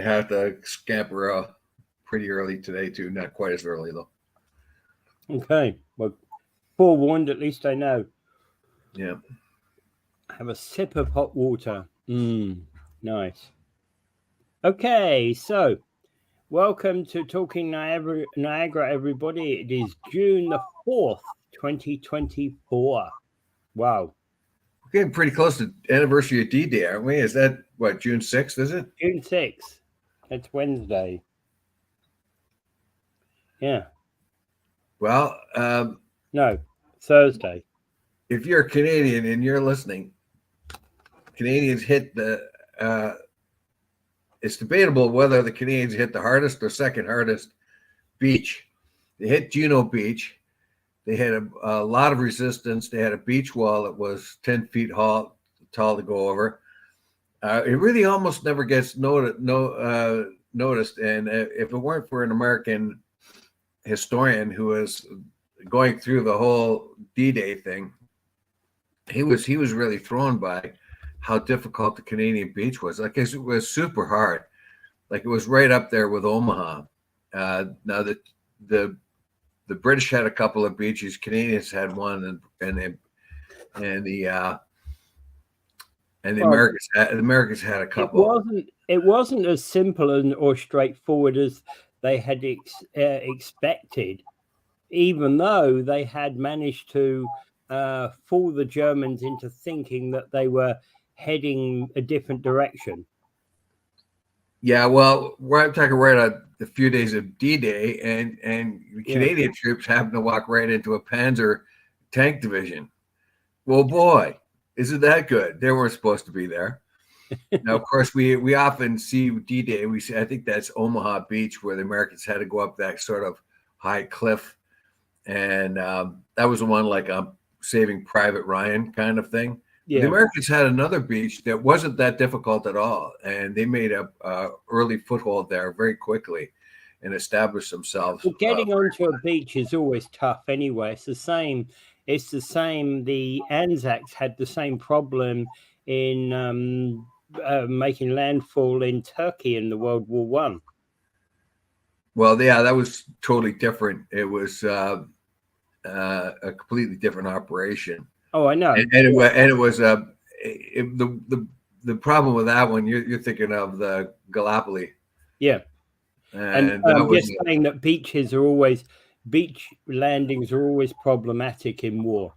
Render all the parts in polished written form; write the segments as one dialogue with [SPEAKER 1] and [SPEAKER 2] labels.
[SPEAKER 1] have to scamper pretty early today too. Not quite as early though.
[SPEAKER 2] Okay. Well, forewarned, at least I know.
[SPEAKER 1] Yeah.
[SPEAKER 2] Have a sip of hot water. Nice. Okay, so welcome to Talking Niagara, everybody. It is June the 4th, 2024. Wow.
[SPEAKER 1] We're getting pretty close to anniversary of D-Day, aren't we? Is that what, June 6th, is it?
[SPEAKER 2] June 6th. That's Wednesday. Yeah.
[SPEAKER 1] Well,
[SPEAKER 2] no, Thursday.
[SPEAKER 1] If you're a Canadian and you're listening, Canadians hit the it's debatable whether the Canadians hit the hardest or second hardest beach. They hit Juno Beach. They had a lot of resistance. They had a beach wall that was 10 feet tall to go over. It really almost never gets noticed. And if it weren't for an American historian who was going through the whole D-Day thing, he was really thrown by how difficult the Canadian beach was. Like, it was super hard. Like, it was right up there with Omaha. Now the British had a couple of beaches, Canadians had one, and the Americans had a couple.
[SPEAKER 2] It wasn't as simple or straightforward as they had expected, even though they had managed to fool the Germans into thinking that they were heading a different direction.
[SPEAKER 1] Yeah, well, I'm talking right on the few days of D-Day, and the Canadian troops happened to walk right into a Panzer tank division. Well, boy, isn't that good? They weren't supposed to be there. Now, of course, we often see D-Day. I think that's Omaha Beach, where the Americans had to go up that sort of high cliff, and that was the one like Saving Private Ryan kind of thing. Yeah. The Americans had another beach that wasn't that difficult at all, and they made a early foothold there very quickly and established themselves.
[SPEAKER 2] Well, getting onto a beach is always tough anyway. It's the same. The Anzacs had the same problem in making landfall in Turkey in the World War I.
[SPEAKER 1] Well, yeah, that was totally different. It was a completely different operation.
[SPEAKER 2] Oh, I know.
[SPEAKER 1] And it was the problem with that one. You're thinking of the Gallipoli.
[SPEAKER 2] Yeah, and just saying that beach landings are always problematic in war.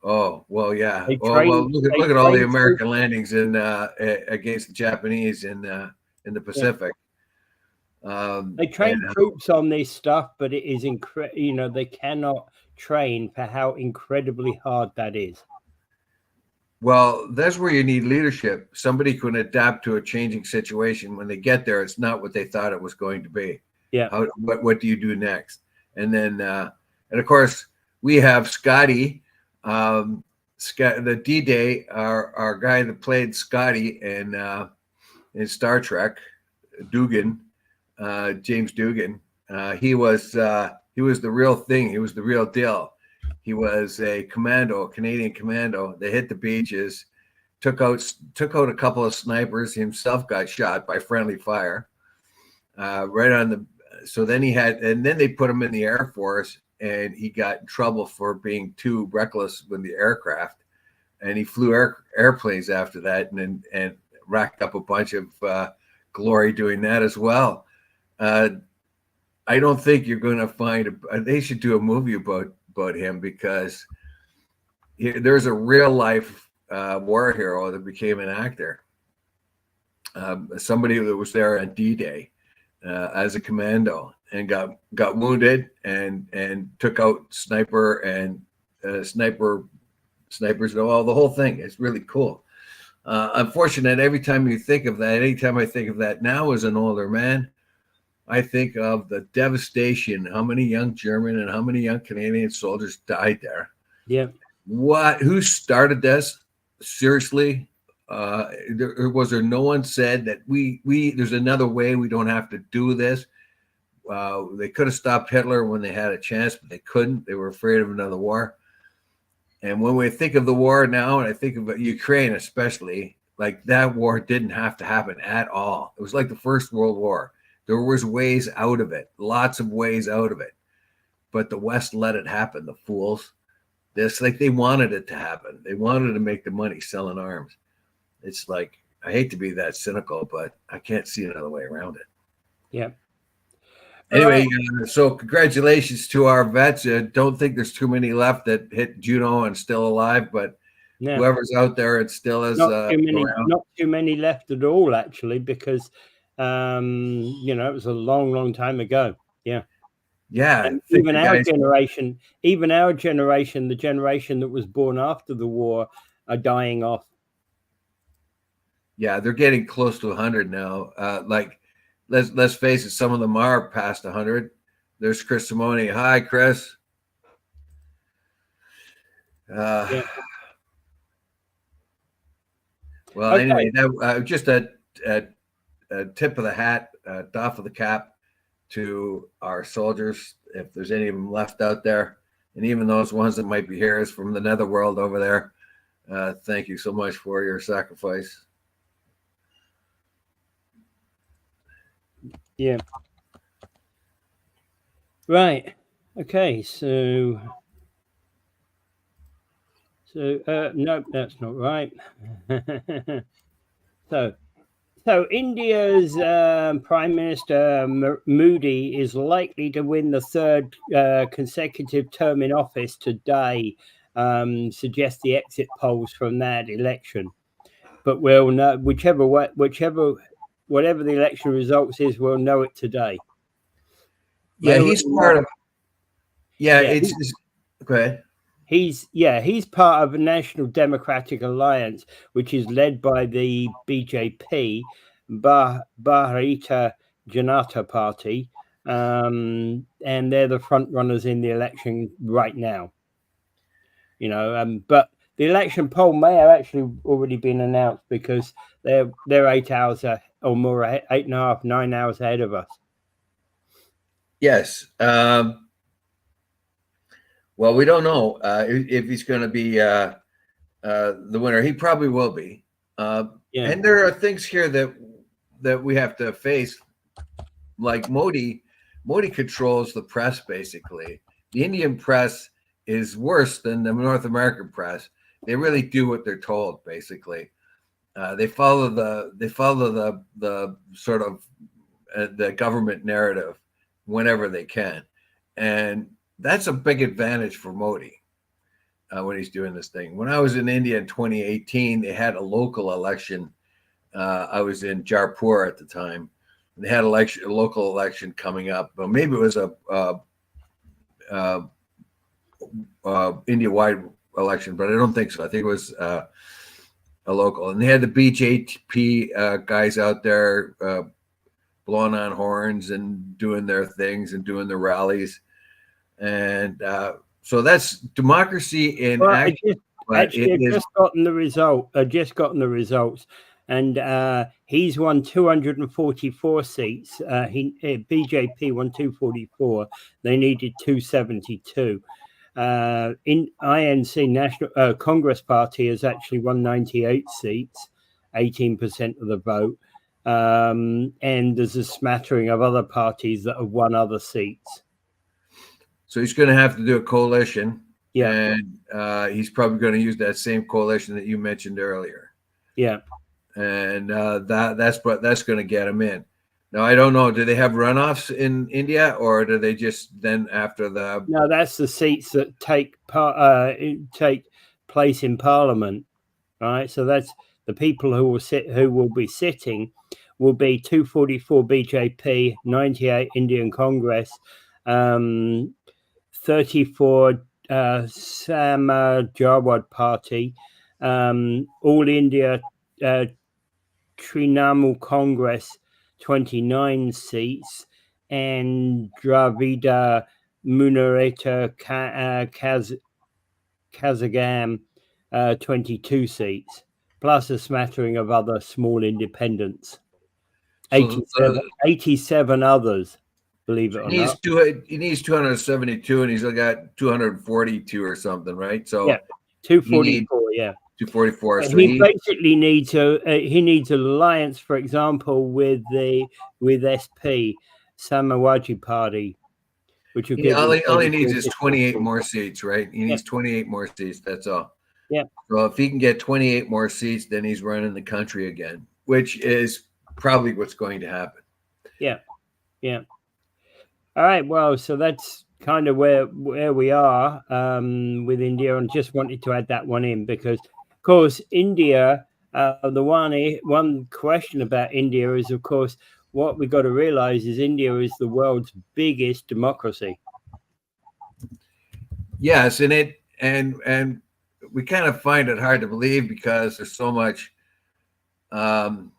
[SPEAKER 1] Oh well, yeah. Look at all the American landings in against the Japanese in the Pacific.
[SPEAKER 2] Yeah. They train troops on this stuff, but it is incredible. They cannot train for how incredibly hard that is.
[SPEAKER 1] Well, that's where you need leadership. Somebody can adapt to a changing situation. When they get there, it's not what they thought it was going to be.
[SPEAKER 2] Yeah.
[SPEAKER 1] What do you do next? And then, and of course, we have Scotty, the D-Day, our guy that played Scotty in Star Trek, Dugan, James Dugan. He was the real thing. He was the real deal. He was a Canadian commando. They hit the beaches, took out a couple of snipers. He himself got shot by friendly fire. So then then they put him in the Air Force, and he got in trouble for being too reckless with the aircraft. And he flew airplanes after that, and racked up a bunch of glory doing that as well. I don't think you're going to find they should do a movie about him, because there's a real life war hero that became an actor. Somebody that was there on D-Day as a commando and got wounded and took out snipers and all the whole thing. It's really cool. Unfortunate, anytime I think of that now as an older man, I think of the devastation, how many young German and how many young Canadian soldiers died there.
[SPEAKER 2] Yeah.
[SPEAKER 1] Who started this? Seriously? Was there no one said that there's another way, we don't have to do this? They could have stopped Hitler when they had a chance, but they couldn't. They were afraid of another war. And when we think of the war now, and I think of Ukraine especially, Like that war didn't have to happen at all. It was like the First World War. There was ways out of it, lots of ways out of it. But the West let it happen, the fools. It's like they wanted it to happen. They wanted to make the money selling arms. It's like, I hate to be that cynical, but I can't see another way around it.
[SPEAKER 2] Yeah.
[SPEAKER 1] Anyway, so congratulations to our vets. Don't think there's too many left that hit Juno and still alive, but whoever's out there, it still is.
[SPEAKER 2] Not too many left at all, actually, because it was a long time ago. Yeah.
[SPEAKER 1] Yeah.
[SPEAKER 2] And even our generation, the generation that was born after the war, are dying off.
[SPEAKER 1] Yeah, they're getting close to 100 now. Like, let's face it, some of them are past 100. There's Chris Simone. Hi, Chris.
[SPEAKER 2] Yeah.
[SPEAKER 1] Well, okay. Anyway, that just a tip of the hat, doff of the cap to our soldiers, if there's any of them left out there, and even those ones that might be heroes from the netherworld over there. Thank you so much for your sacrifice.
[SPEAKER 2] Yeah. Right. Okay. So no, that's not right. So India's Prime Minister Modi is likely to win the third consecutive term in office today, suggest the exit polls from that election. But we'll know whatever the election results is, we'll know it today.
[SPEAKER 1] Yeah, he's part of. Yeah, it's go ahead.
[SPEAKER 2] He's part of a National Democratic Alliance, which is led by the BJP, Bharatiya Janata Party, and they're the front runners in the election right now. But the election poll may have actually already been announced because they're 8 hours or more, 8.5, 9 hours ahead of us.
[SPEAKER 1] Yes. Well, we don't know if he's going to be the winner. He probably will be. And there are things here that we have to face, like Modi. Modi controls the press, basically. The Indian press is worse than the North American press. They really do what they're told, basically. They follow the sort of the government narrative whenever they can, and that's a big advantage for Modi when he's doing this thing. When I was in India in 2018, they had a local election. I was in Jaipur at the time. They had a local election coming up, but maybe it was a India-wide election, but I don't think so. I think it was a local, and they had the BJP guys out there blowing on horns and doing their things and doing their rallies. And so that's democracy in action.
[SPEAKER 2] I've just gotten the results, and he's won 244 seats. BJP won 244. They needed 272. In INC National Congress Party has actually won 98 seats, 18% of the vote. And there's a smattering of other parties that have won other seats.
[SPEAKER 1] So he's going to have to do a coalition.
[SPEAKER 2] Yeah.
[SPEAKER 1] And he's probably going to use that same coalition that you mentioned earlier.
[SPEAKER 2] Yeah.
[SPEAKER 1] And that's going to get him in. Now, I don't know. Do they have runoffs in India, or do they just then after the?
[SPEAKER 2] No, that's the seats that take place in Parliament, right? So that's the people who will be sitting will be 244 BJP, 98 Indian Congress, 34 Samajwadi Party, All India Trinamool Congress, 29 seats, and Dravida Munnetrata Kazhagam, 22 seats, plus a smattering of other small independents. 87 others, believe it or not.
[SPEAKER 1] He needs 272, and he's got 242 or something, right? So
[SPEAKER 2] yeah, 244, yeah.
[SPEAKER 1] 244. So
[SPEAKER 2] he basically needs he needs an alliance, for example, with SP, Samawaji Party, which will give
[SPEAKER 1] all
[SPEAKER 2] him
[SPEAKER 1] he needs is 28 more seats, right? He needs 28 more seats. That's all.
[SPEAKER 2] Yeah.
[SPEAKER 1] So if he can get 28 more seats, then he's running the country again, which is probably what's going to happen.
[SPEAKER 2] Yeah. Yeah. All right. Well, so that's kind of where we are with India, and just wanted to add that one in because, of course, India. The one question about India is, of course, what we've got to realize is India is the world's biggest democracy.
[SPEAKER 1] Yes, and we kind of find it hard to believe because there's so much, so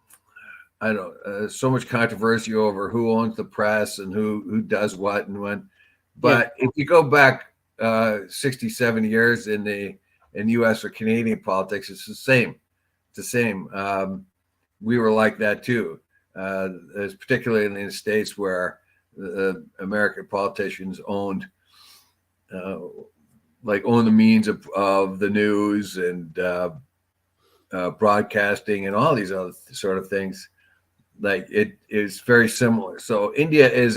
[SPEAKER 1] much controversy over who owns the press and who does what and when. But if you go back 60, 70 years in U.S. or Canadian politics, it's the same. It's the same. We were like that too, particularly in the States where American politicians owned the means of the news and broadcasting and all these other sort of things. Like it is very similar. So India is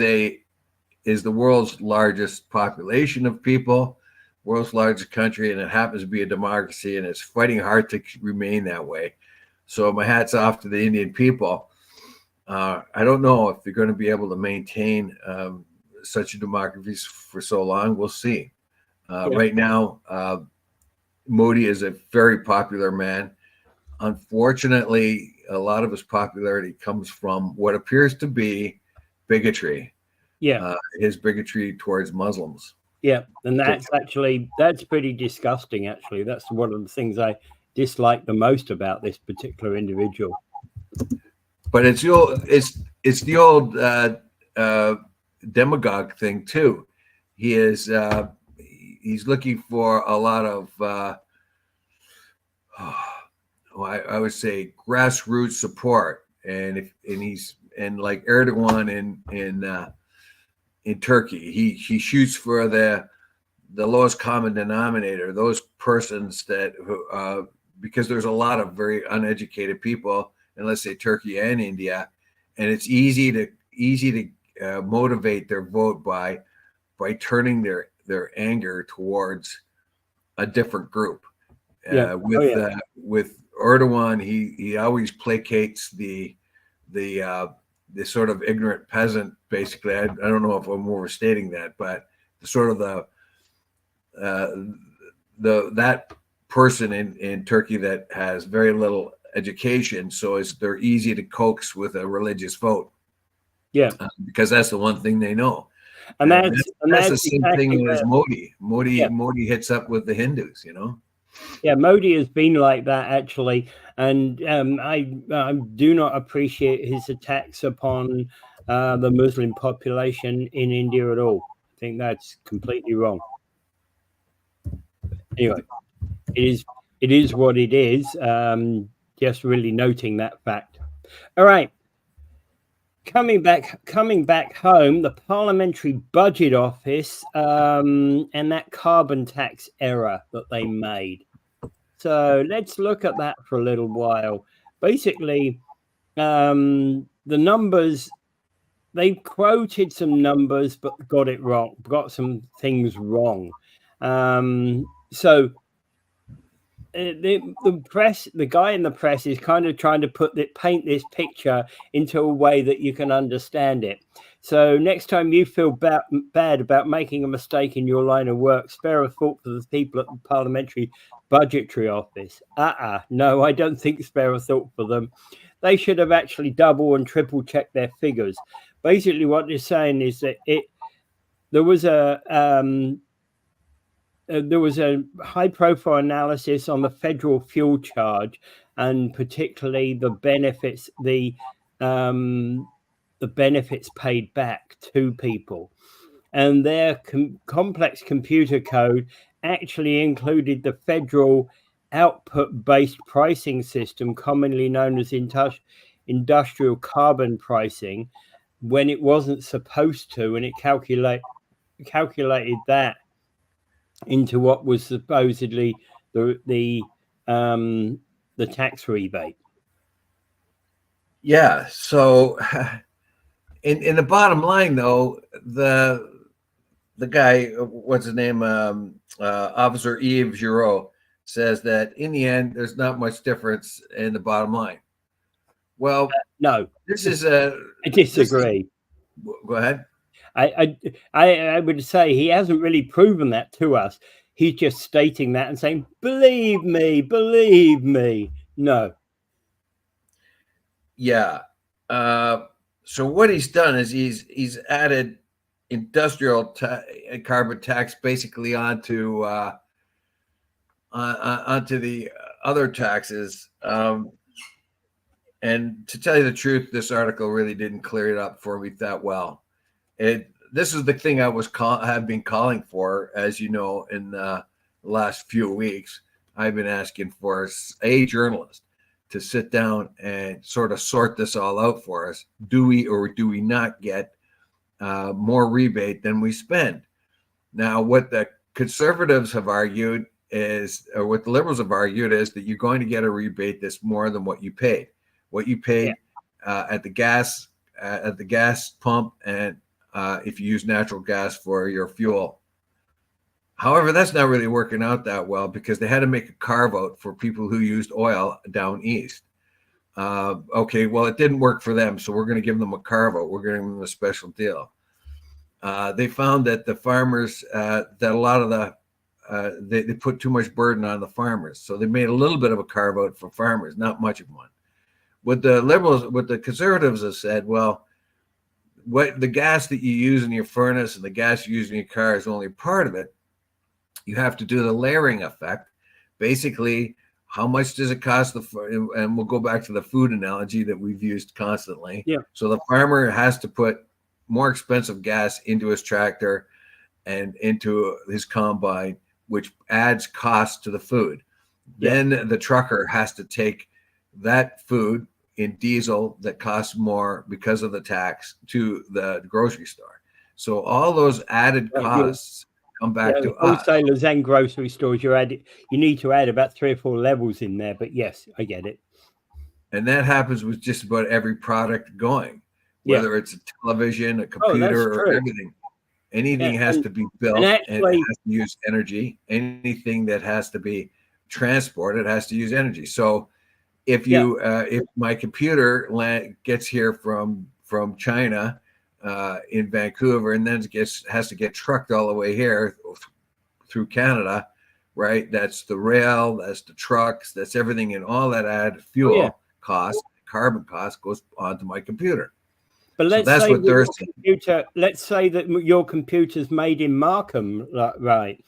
[SPEAKER 1] the world's largest population of people, world's largest country, and it happens to be a democracy, and it's fighting hard to remain that way. So my hat's off to the Indian people. I don't know if they're going to be able to maintain such a democracy for so long. We'll see. Right now, Modi is a very popular man. Unfortunately, a lot of his popularity comes from what appears to be bigotry.
[SPEAKER 2] Yeah.
[SPEAKER 1] His bigotry towards Muslims.
[SPEAKER 2] Yeah. And that's pretty disgusting, actually. That's one of the things I dislike the most about this particular individual.
[SPEAKER 1] But it's the old demagogue thing too. He's looking for a lot of I would say grassroots support, and he's like Erdogan in Turkey, he shoots for the lowest common denominator, those persons that because there's a lot of very uneducated people in, let's say, Turkey and India, and it's easy to motivate their vote by turning their anger towards a different group. With Erdogan, he always placates the sort of ignorant peasant. Basically, I don't know if I'm overstating that, but the sort of that person in Turkey that has very little education, so they're easy to coax with a religious vote.
[SPEAKER 2] Yeah,
[SPEAKER 1] because that's the one thing they know.
[SPEAKER 2] And that's
[SPEAKER 1] the same thing as Modi. Modi hits up with the Hindus,
[SPEAKER 2] Yeah, Modi has been like that, actually. And I do not appreciate his attacks upon the Muslim population in India at all. I think that's completely wrong. Anyway, it is what it is. Just really noting that fact. All right. Coming back home, the Parliamentary Budget Office and that carbon tax error that they made. So let's look at that for a little while. Basically, the numbers, they quoted some numbers, but got it wrong, got some things wrong. So the press, the guy in the press is kind of trying to paint this picture into a way that you can understand it. So next time you feel bad about making a mistake in your line of work, spare a thought for the people at the Parliamentary Budgetary Office. No, I don't think spare a thought for them. They should have actually double and triple checked their figures. Basically, what they're saying is that there was a high-profile analysis on the federal fuel charge, and particularly the benefits, the benefits paid back to people, and their complex computer code actually included the federal output-based pricing system, commonly known as industrial carbon pricing, when it wasn't supposed to, and it calculated that into what was supposedly the the tax rebate.
[SPEAKER 1] Yeah. So, in the bottom line, though, the guy, what's his name, Officer Yves Giraud, says that in the end, there's not much difference in the bottom line. Well,
[SPEAKER 2] no,
[SPEAKER 1] this is
[SPEAKER 2] I disagree.
[SPEAKER 1] Go ahead.
[SPEAKER 2] I would say he hasn't really proven that to us. He's just stating that and saying, believe me, believe me. No.
[SPEAKER 1] Yeah. So what he's done is he's added industrial carbon tax basically onto the other taxes. And to tell you the truth, this article really didn't clear it up for me that well. This is the thing I have been calling for, as you know, in the last few weeks. I've been asking for a journalist to sit down and sort of sort this all out for us. Do we or do we not get more rebate than we spend? Now, what the conservatives have argued is, or what the liberals have argued, is that you're going to get a rebate that's more than what you paid. What you paid at the gas pump, and if you use natural gas for your fuel. However, that's not really working out that well because they had to make a carve out for people who used oil down east. Okay, well, it didn't work for them, so we're going to give them a carve out. We're going to give them a special deal. They found that the farmers, that a lot of they put too much burden on the farmers, so they made a little bit of a carve out for farmers, not much of one. What the conservatives have said, well, what the gas that you use in your furnace and the gas you use in your car is only part of it. You have to do the layering effect. Basically, how much does it cost and we'll go back to the food analogy that we've used constantly.
[SPEAKER 2] Yeah.
[SPEAKER 1] So the farmer has to put more expensive gas into his tractor and into his combine, which adds cost to the food. Yeah. Then the trucker has to take that food in diesel that costs more because of the tax to the grocery store. So all those added costs come back to us.
[SPEAKER 2] Wholesalers and grocery stores, you need to add about 3 or 4 levels in there. But yes, I get it.
[SPEAKER 1] And that happens with just about every product going, whether it's a television, a computer, or everything. Anything has to be built and it has to use energy. Anything that has to be transported has to use energy. So if my computer gets here from China in Vancouver and then has to get trucked all the way here through Canada, right? That's the rail, that's the trucks, that's everything, and all that added fuel cost, carbon cost goes onto my computer.
[SPEAKER 2] But let's say that your computer's made in Markham, right?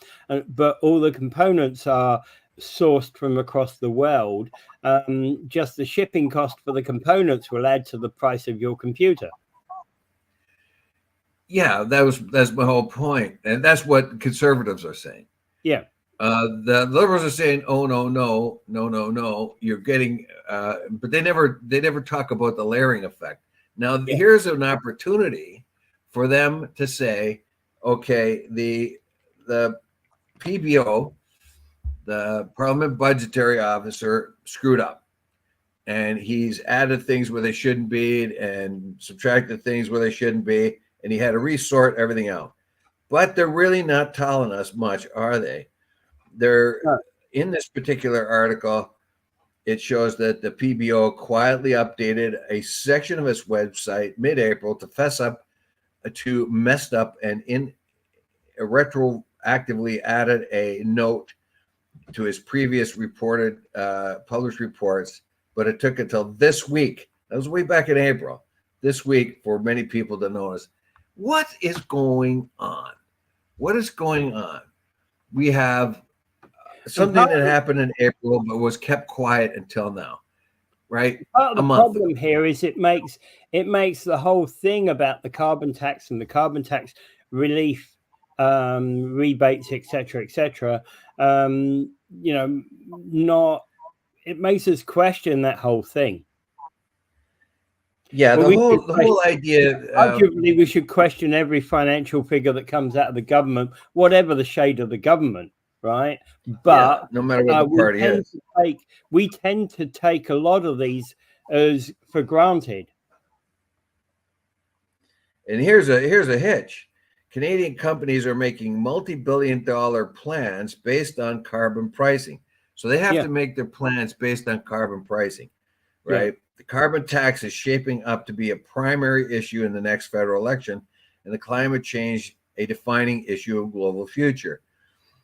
[SPEAKER 2] But all the components are sourced from across the world. Just the shipping cost for the components will add to the price of your computer. Yeah,
[SPEAKER 1] that's my whole point, and that's what conservatives are saying.
[SPEAKER 2] Yeah,
[SPEAKER 1] the liberals are saying, "Oh no, you're getting," but they never talk about the layering effect. Now, here's an opportunity for them to say, "Okay, the PBO, the Parliament Budgetary Officer, screwed up, and he's added things where they shouldn't be and subtracted things where they shouldn't be." And he had to resort everything out. But they're really not telling us much, are they? They're in this particular article, it shows that the PBO quietly updated a section of its website mid-April to fess up to messed up and retroactively added a note to his previous published reports, but it took until this week. That was way back in April. This week for many people to notice. What is going on? What is going on? We have something that happened in April but was kept quiet until now, right?
[SPEAKER 2] Part of the problem here is it makes the whole thing about the carbon tax and the carbon tax relief rebates, etc., it makes us question that whole thing.
[SPEAKER 1] Yeah, the whole idea.
[SPEAKER 2] Arguably, we should question every financial figure that comes out of the government, whatever the shade of the government. right? But
[SPEAKER 1] no matter what the party is.
[SPEAKER 2] We tend to take a lot of these as for granted.
[SPEAKER 1] And here's a hitch. Canadian companies are making multi-billion-dollar plans based on carbon pricing. So they have to make their plans based on carbon pricing, right? The carbon tax is shaping up to be a primary issue in the next federal election, and the climate change a defining issue of global future.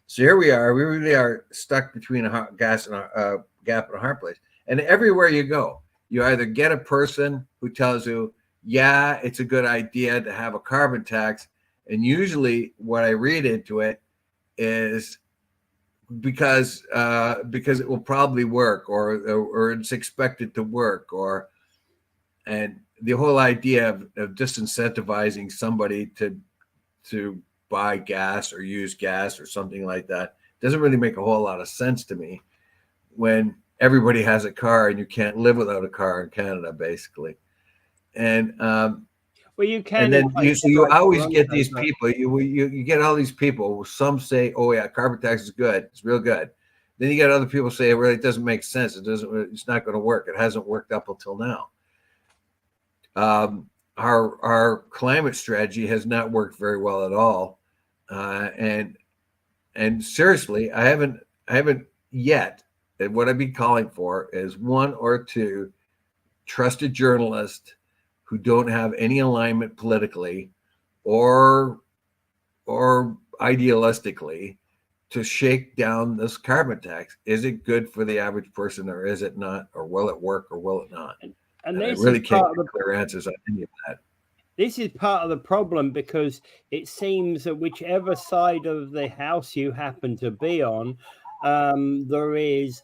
[SPEAKER 1] So here we are. We really are stuck between a gap and a hard place. And everywhere you go, you either get a person who tells you, yeah, it's a good idea to have a carbon tax. And usually what I read into it is because it will probably work, or it's expected to work, and the whole idea of disincentivizing somebody to buy gas or use gas or something like that doesn't really make a whole lot of sense to me when everybody has a car and you can't live without a car in Canada, basically. And
[SPEAKER 2] well, you can.
[SPEAKER 1] And then you always get these people. You get all these people. Some say, "Oh yeah, carbon tax is good. It's real good." Then you get other people say, "Well, it doesn't make sense. It's not going to work. It hasn't worked up until now." Our climate strategy has not worked very well at all, and seriously, I haven't yet. And what I've been calling for is one or two trusted journalists who don't have any alignment politically or idealistically to shake down this carbon tax. Is it good for the average person, or is it not? Or will it work, or will it not? And I really can't get clear answers on any of that.
[SPEAKER 2] This is part of the problem, because it seems that whichever side of the house you happen to be on, there is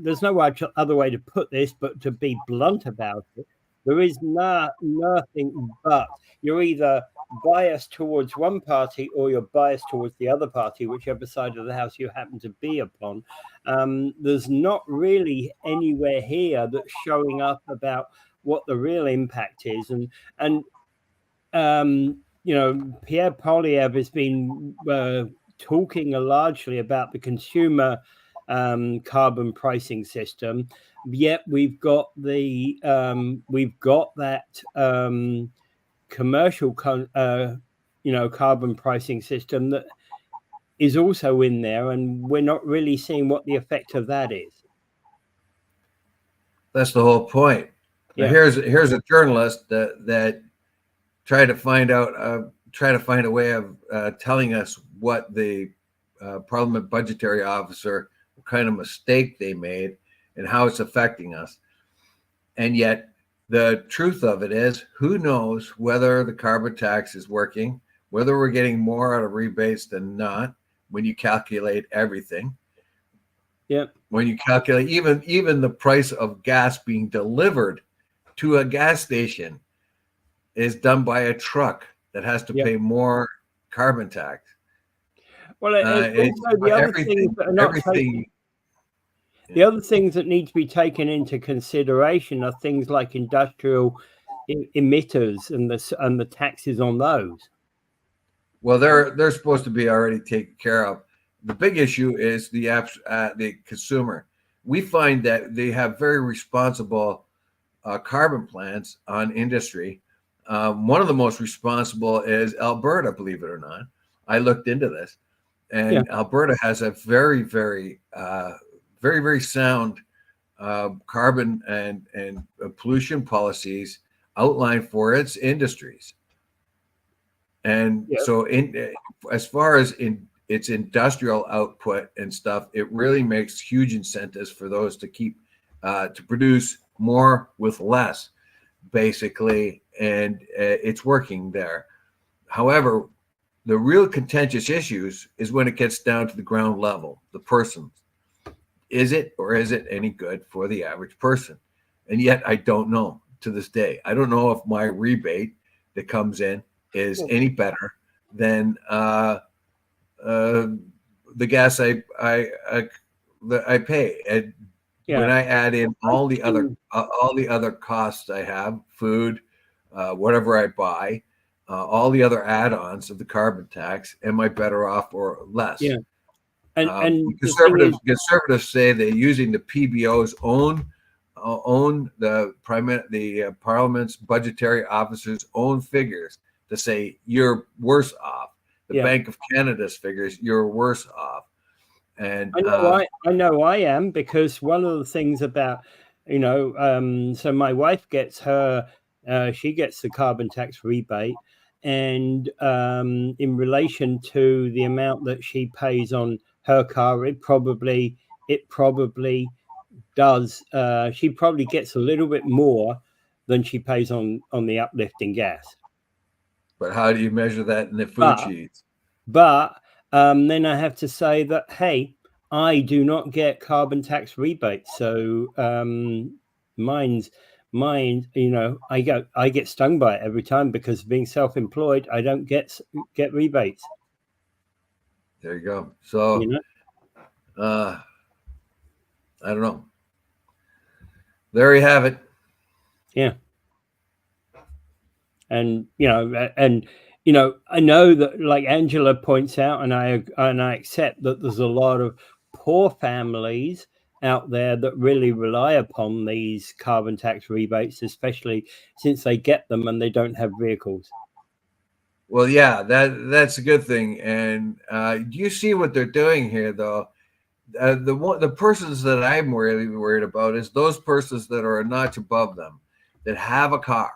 [SPEAKER 2] there's no other way to put this, but to be blunt about it, there is nothing but you're either biased towards one party or you're biased towards the other party, whichever side of the house you happen to be upon. There's not really anywhere here that's showing up about what the real impact is. And Pierre Poilievre has been talking largely about the consumer carbon pricing system, yet we've got that commercial carbon pricing system that is also in there, and we're not really seeing what the effect of that is.
[SPEAKER 1] That's the whole point. Yeah. Here's a journalist that tried to find a way of telling us what the Parliament budgetary officer, what kind of mistake they made and how it's affecting us. And yet the truth of it is, who knows whether the carbon tax is working, whether we're getting more out of rebates than not when you calculate everything.
[SPEAKER 2] Yeah.
[SPEAKER 1] When you calculate even the price of gas being delivered to a gas station is done by a truck that has to pay more carbon tax.
[SPEAKER 2] Well, the other things that are not taken. The other things that need to be taken into consideration are things like industrial emitters and the taxes on those.
[SPEAKER 1] Well, they're supposed to be already taken care of. The big issue is the consumer. We find that they have very responsible carbon plans on industry. One of the most responsible is Alberta, believe it or not. I looked into this, and Alberta has a very, very, very, very sound carbon and pollution policies outlined for its industries. And so as far as its industrial output and stuff, it really makes huge incentives for those to keep to produce more with less, basically, and it's working there. However, the real contentious issues is when it gets down to the ground level, the person. Is it or is it any good for the average person? And yet I don't know to this day. I don't know if my rebate that comes in is any better than the gas I pay. And when I add in all the other costs I have, food, whatever I buy, all the other add-ons of the carbon tax. Am I better off or less?
[SPEAKER 2] Yeah. And
[SPEAKER 1] conservatives say they're using the PBO's own the Parliament's budgetary officers' own figures to say you're worse off. The Bank of Canada's figures, you're worse off. And
[SPEAKER 2] I know I am, because one of the things about, so my wife gets she gets the carbon tax rebate, and in relation to the amount that she pays on her car, it probably does. She probably gets a little bit more than she pays on the uplifting gas.
[SPEAKER 1] But how do you measure that in the food she eats?
[SPEAKER 2] But then I have to say that, hey, I do not get carbon tax rebates, so mine, I get stung by it every time, because being self-employed, I don't get rebates.
[SPEAKER 1] There you go. So, I don't know. There you have it.
[SPEAKER 2] Yeah. And I know that, like Angela points out, and I accept that there's a lot of poor families out there that really rely upon these carbon tax rebates, especially since they get them and they don't have vehicles.
[SPEAKER 1] Well, yeah, that's a good thing. And do you see what they're doing here, though? The persons that I'm really worried about is those persons that are a notch above them, that have a car.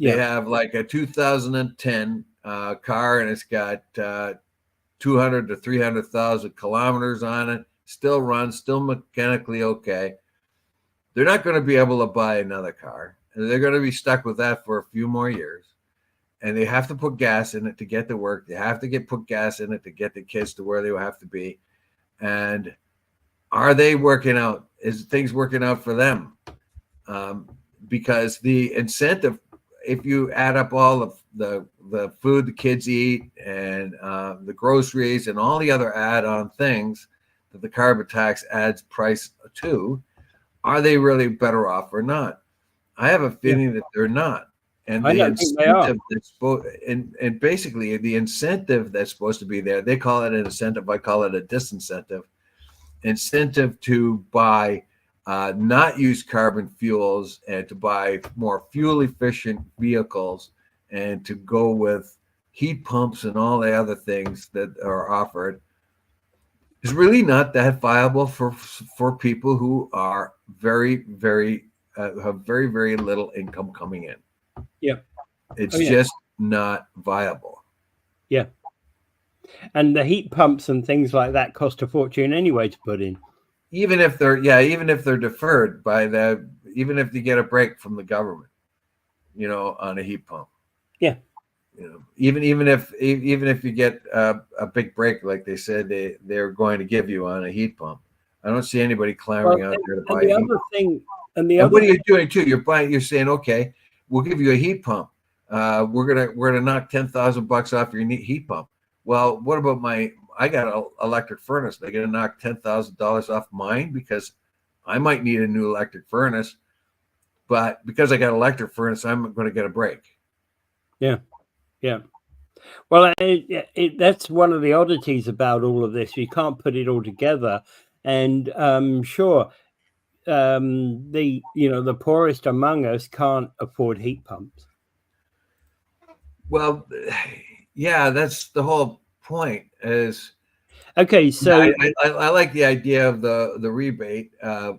[SPEAKER 1] They have like a 2010 car, and it's got 200 to 300,000 kilometers on it. Still runs, still mechanically okay. They're not going to be able to buy another car, and they're going to be stuck with that for a few more years. And they have to put gas in it to get to work. They have to put gas in it to get the kids to where they will have to be. And are they working out? Is things working out for them? Because the incentive, if you add up all of the food the kids eat, and the groceries and all the other add-on things that the carbon tax adds price to, are they really better off or not? I have a feeling that they're not. And the incentive and basically the incentive that's supposed to be there, they call it an incentive. I call it a disincentive. Incentive to buy not use carbon fuels, and to buy more fuel efficient vehicles, and to go with heat pumps and all the other things that are offered, is really not that viable for people who are have very, very little income coming in.
[SPEAKER 2] Yeah.
[SPEAKER 1] It's just not viable.
[SPEAKER 2] Yeah. And the heat pumps and things like that cost a fortune anyway to put in.
[SPEAKER 1] Even if they're deferred by even if you get a break from the government, on a heat pump.
[SPEAKER 2] Yeah.
[SPEAKER 1] Even if you get a big break, like they said they're going to give you on a heat pump, I don't see anybody clamoring out there to buy a heat pump. And what are you doing too? You're saying, okay, we'll give you a heat pump. We're gonna knock $10,000 off your heat pump. Well, what about I got an electric furnace. They're gonna knock $10,000 off mine because I might need a new electric furnace, but because I got an electric furnace, I'm going to get a break.
[SPEAKER 2] Yeah, yeah. Well, that's one of the oddities about all of this. You can't put it all together, and sure. The poorest among us can't afford heat pumps.
[SPEAKER 1] Well, yeah, that's the whole point. Is
[SPEAKER 2] okay. So
[SPEAKER 1] I like the idea of the rebate. The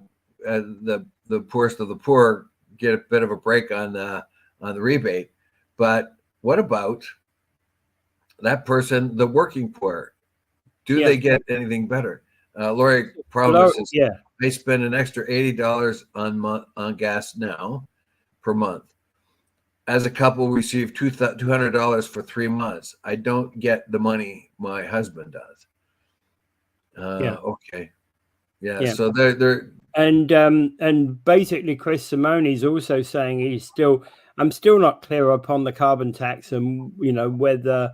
[SPEAKER 1] poorest of the poor get a bit of a break on the rebate, but what about that person, the working poor? Do they get anything better? Lori Parliament says, they spend an extra $80 on gas now per month. As a couple, we receive $200 for 3 months. I don't get the money my husband does. Okay. Yeah. So they're
[SPEAKER 2] and basically Chris Simone's also saying I'm still not clear upon the carbon tax, and whether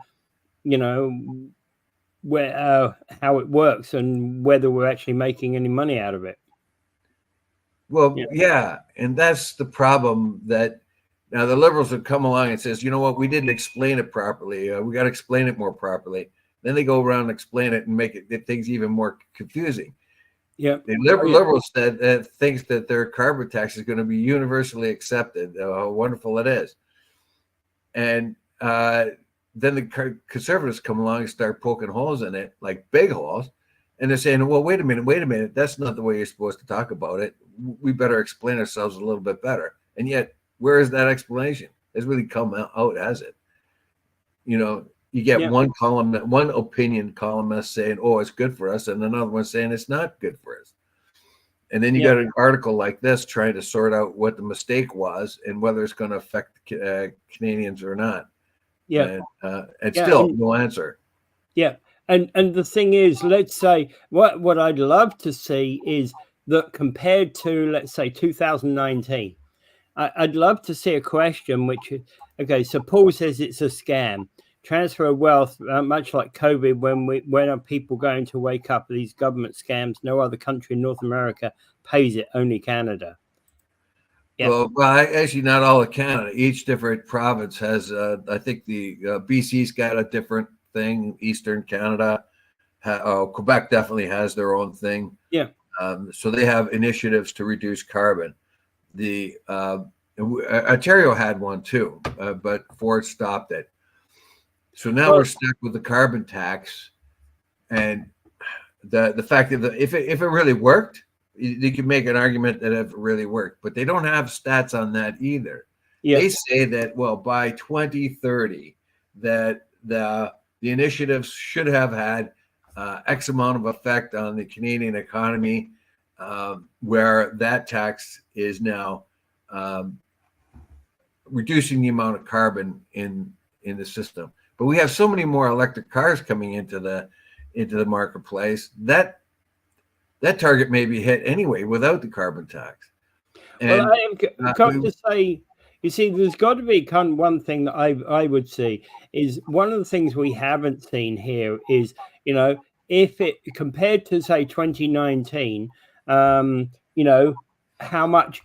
[SPEAKER 2] how it works and whether we're actually making any money out of it.
[SPEAKER 1] Well, yeah, and that's the problem. That Now the liberals would come along and says, you know what, we didn't explain it properly. We got to explain it more properly. Then they go around and explain it and make things even more confusing.
[SPEAKER 2] Yeah.
[SPEAKER 1] The liberals said thinks that their carbon tax is going to be universally accepted. How wonderful it is. And then the conservatives come along and start poking holes in it, like big holes. And they're saying, well, wait a minute. That's not the way you're supposed to talk about it. We better explain ourselves a little bit better. And yet, where is that explanation? It's really come out, has it? You know, you get one opinion columnist saying, oh, it's good for us, and another one saying it's not good for us. And then you got an article like this trying to sort out what the mistake was and whether it's going to affect Canadians or not.
[SPEAKER 2] Yeah.
[SPEAKER 1] And still no answer.
[SPEAKER 2] Yeah. And the thing is, let's say what I'd love to see is that compared to, let's say, 2019, I'd love to see a question which, okay, so Paul says it's a scam. Transfer of wealth, much like COVID, when are people going to wake up? These government scams, no other country in North America pays it, only Canada.
[SPEAKER 1] Yeah. Well, actually, not all of Canada. Each different province has, I think the BC's got a different thing. Eastern Canada, Quebec definitely has their own thing.
[SPEAKER 2] Yeah.
[SPEAKER 1] So they have initiatives to reduce carbon. The Ontario had one too, but Ford stopped it. So now we're stuck with the carbon tax, and the fact that if it really worked, you could make an argument that it really worked, but they don't have stats on that either. Yeah. They say that, well, by 2030, that the initiatives should have had X amount of effect on the Canadian economy, where that tax is now reducing the amount of carbon in the system. But we have so many more electric cars coming into the marketplace that target may be hit anyway without the carbon tax. And
[SPEAKER 2] well, I am come to say, you see, there's got to be one thing that I would see is one of the things we haven't seen here is, you know, if it compared to say 2019, you know, how much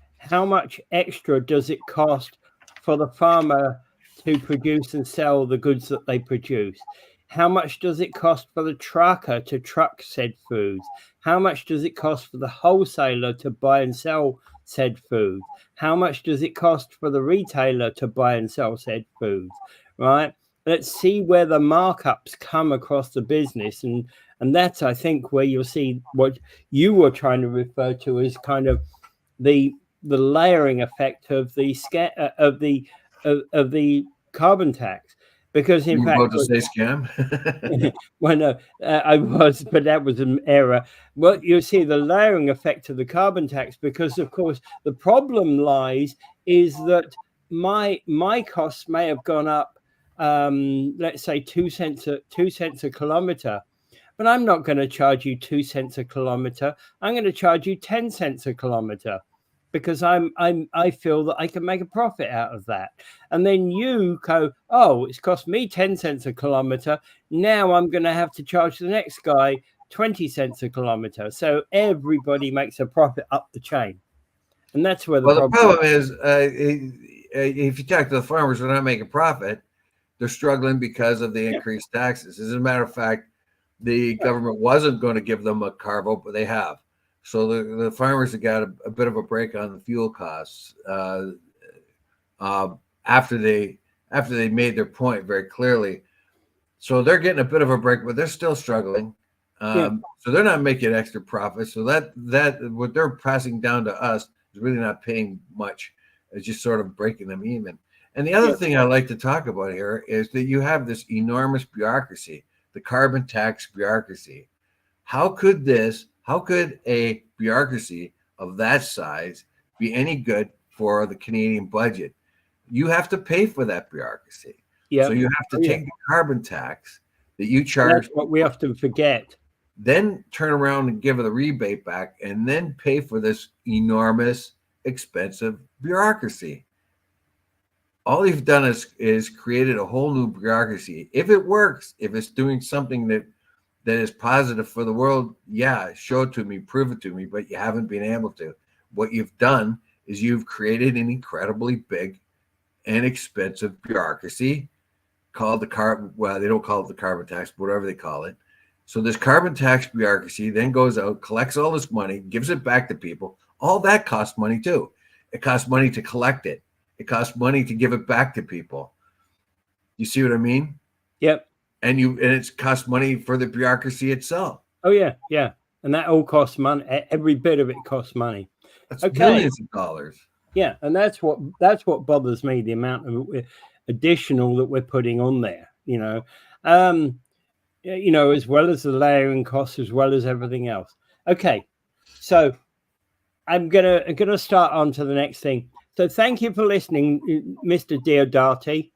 [SPEAKER 2] extra does it cost for the farmer to produce and sell the goods that they produce? How much does it cost for the trucker to truck said foods? How much does it cost for the wholesaler to buy and sell said food? How much does it cost for the retailer to buy and sell said foods? Right? Let's see where the markups come across the business, and that's, I think, where you'll see what you were trying to refer to as kind of the layering effect of the carbon tax. Because in fact,
[SPEAKER 1] about to say scam.
[SPEAKER 2] Well, no, I was, but that was an error. Well, you see the layering effect of the carbon tax, because of course the problem lies is that my costs may have gone up, let's say 2 cents a kilometer, but I'm not going to charge you 2 cents a kilometer. I'm going to charge you 10 cents a kilometer, because I feel that I can make a profit out of that. And then you go, oh, it's cost me 10 cents a kilometer. Now I'm going to have to charge the next guy 20 cents a kilometer. So everybody makes a profit up the chain. And that's where the
[SPEAKER 1] problem is. If you talk to the farmers, they're not making profit. They're struggling because of the increased taxes. As a matter of fact, the government wasn't going to give them a carve out, but they have. So the farmers have got a bit of a break on the fuel costs after they made their point very clearly. So they're getting a bit of a break, but they're still struggling. So they're not making extra profits. So that what they're passing down to us is really not paying much. It's just sort of breaking them even. And the other thing I like to talk about here is that you have this enormous bureaucracy, the carbon tax bureaucracy. How could a bureaucracy of that size be any good for the Canadian budget? You have to pay for that bureaucracy. So you have to take the carbon tax that you charge.
[SPEAKER 2] That's what we often forget.
[SPEAKER 1] Then turn around and give it a rebate back, and then pay for this enormous, expensive bureaucracy. All you've done is created a whole new bureaucracy. If it works, if it's doing something that is positive for the world, show it to me, prove it to me, but you haven't been able to. What you've done is you've created an incredibly big and expensive bureaucracy called well, they don't call it the carbon tax, but whatever they call it. So this carbon tax bureaucracy then goes out, collects all this money, gives it back to people. All that costs money too. It costs money to collect it. It costs money to give it back to people. You see what I mean?
[SPEAKER 2] Yep.
[SPEAKER 1] And it costs money for the bureaucracy itself.
[SPEAKER 2] Oh yeah, yeah. And that all costs money. Every bit of it costs money.
[SPEAKER 1] That's millions of dollars.
[SPEAKER 2] Yeah, and that's what bothers me, the amount of additional that we're putting on there, as well as the layering costs, as well as everything else. Okay, so I'm gonna start on to the next thing. So thank you for listening, Mr. Diodati.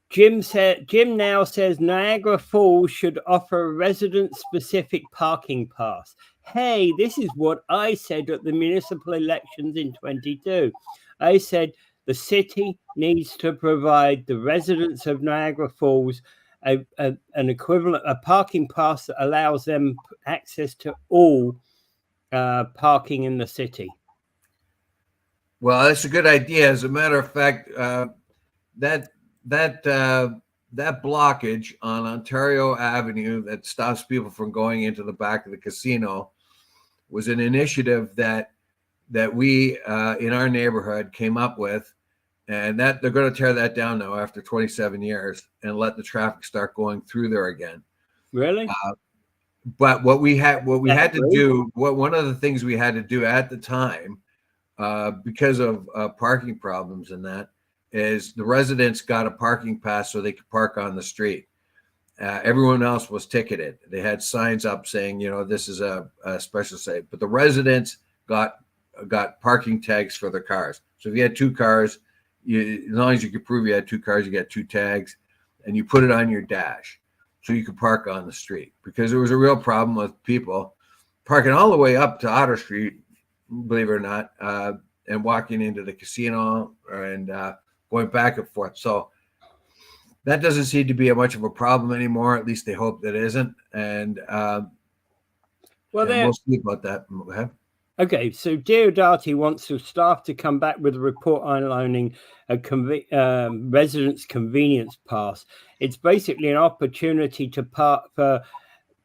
[SPEAKER 2] Jim now says Niagara Falls should offer a resident-specific parking pass. Hey, this is what I said at the municipal elections in 22. I said the city needs to provide the residents of Niagara Falls an equivalent, a parking pass that allows them access to all parking in the city.
[SPEAKER 1] Well, that's a good idea. As a matter of fact, that blockage on Ontario Avenue that stops people from going into the back of the casino was an initiative that we in our neighborhood came up with, and that they're going to tear that down now after 27 years and let the traffic start going through there again.
[SPEAKER 2] Really?
[SPEAKER 1] But what we had to do, one of the things we had to do at the time, because of parking problems and that, is the residents got a parking pass so they could park on the street. Everyone else was ticketed. They had signs up saying, this is a special site, but the residents got parking tags for their cars. So if you had two cars, as long as you could prove you had two cars, you got two tags, and you put it on your dash so you could park on the street, because there was a real problem with people parking all the way up to Otter Street, believe it or not, and walking into the casino and going back and forth. So that doesn't seem to be much of a problem anymore. At least they hope that isn't. And we'll see about that.
[SPEAKER 2] Okay, so Diodati wants the staff to come back with a report outlining a residents' convenience pass. It's basically an opportunity to park for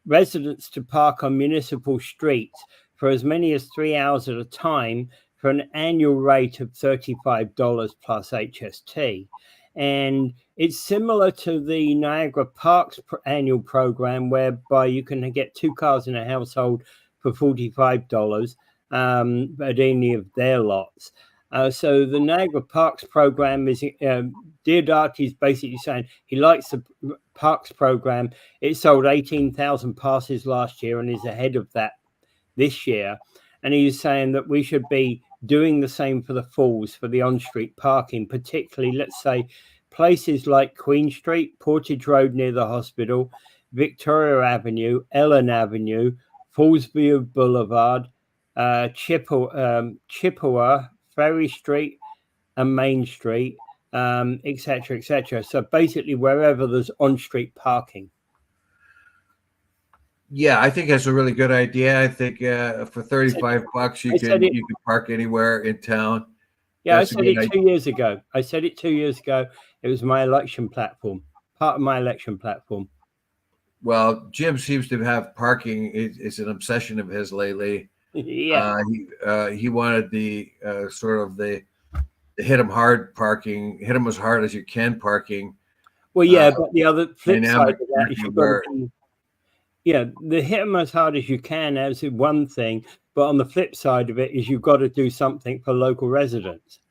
[SPEAKER 2] residents to park on municipal streets for as many as 3 hours at a time for an annual rate of $35 plus HST. And it's similar to the Niagara Parks annual program, whereby you can get 2 cars in a household for $45 at any of their lots. So the Niagara Parks program is, Diodati is basically saying he likes the Parks program. It sold 18,000 passes last year and is ahead of that this year. And he's saying that we should be doing the same for the Falls, for the on-street parking, particularly, let's say, places like Queen Street, Portage Road near the hospital, Victoria Avenue, Ellen Avenue, Fallsview Boulevard, Chippewa, Ferry Street, and Main Street, etc., etc. So basically, wherever there's on-street parking.
[SPEAKER 1] Yeah, I think that's a really good idea. I think for $35, you can park anywhere in town.
[SPEAKER 2] Yeah, I said it 2 years ago. It was my election platform, part of my election platform.
[SPEAKER 1] Well, Jim seems to have parking. It's an obsession of his lately.
[SPEAKER 2] Yeah.
[SPEAKER 1] He wanted the hit him hard parking, hit him as hard as you can parking.
[SPEAKER 2] Well, yeah, but the other flip side of that is you've got to, the hit them as hard as you can is one thing, but on the flip side of it is you've got to do something for local residents.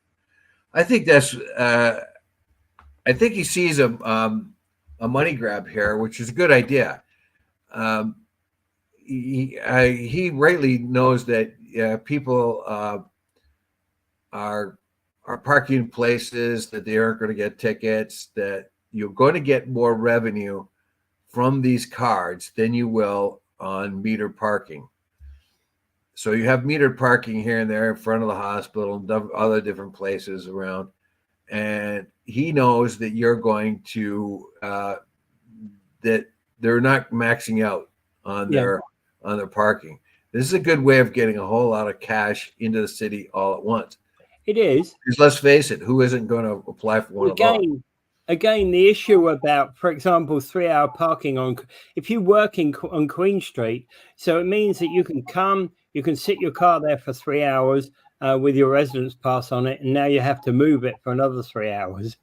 [SPEAKER 1] I think that's. I think he sees a money grab here, which is a good idea. He rightly knows that people are parking places that they aren't going to get tickets, that you're going to get more revenue from these cards than you will on metered parking. So you have metered parking here and there in front of the hospital and other different places around. And he knows that you're going to, that they're not maxing out on their parking. This is a good way of getting a whole lot of cash into the city all at once.
[SPEAKER 2] It is.
[SPEAKER 1] Because let's face it, who isn't going to apply for one of those?
[SPEAKER 2] Again, the issue about, for example, 3-hour parking if you work on Queen Street, so it means that you can sit your car there for 3 hours with your residence pass on it, and now you have to move it for another 3 hours.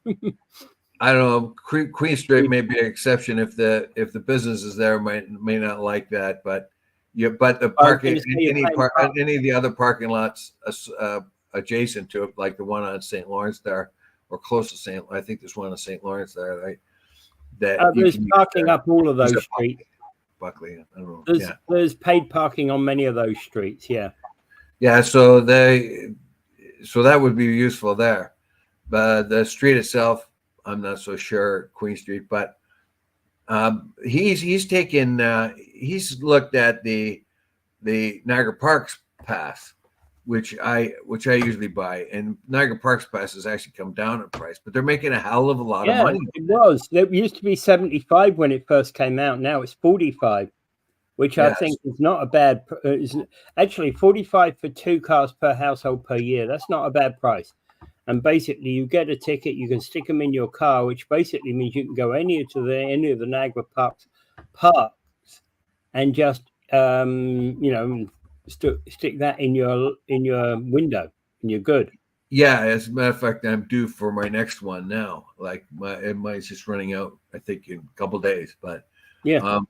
[SPEAKER 1] I don't know. Queen Street may be an exception if the businesses there may not like that, but the parking any of the other parking lots adjacent to it, like the one on St. Lawrence there, or close to St. I think there's one on St. Lawrence there, right? That
[SPEAKER 2] there's parking up all of those streets.
[SPEAKER 1] Buckley, I don't know.
[SPEAKER 2] There's paid parking on many of those streets. Yeah.
[SPEAKER 1] Yeah. So that would be useful there, but the street itself, I'm not so sure, Queen Street, but he's looked at the Niagara Parks pass, which I usually buy, and Niagara Parks pass has actually come down in price, but they're making a hell of a lot of money.
[SPEAKER 2] It used to be 75 when it first came out. Now it's 45, which I think is not a bad. Actually 45 for 2 cars per household per year. That's not a bad price. And basically, you get a ticket, you can stick them in your car, which basically means you can go any of the Niagara parks, and just stick that in your window, and you're good.
[SPEAKER 1] Yeah, as a matter of fact, I'm due for my next one now. Like mine's just running out, I think, in a couple days. But
[SPEAKER 2] yeah,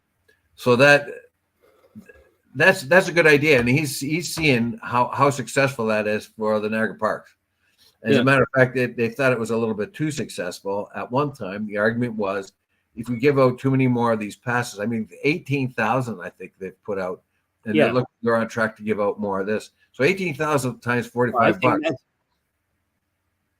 [SPEAKER 1] so that's a good idea, and he's seeing how successful that is for the Niagara Parks. As a matter of fact, they thought it was a little bit too successful at one time. The argument was, if we give out too many more of these passes, I mean, 18,000, I think they've put out, and they're on track to give out more of this. So 18,000 times $45.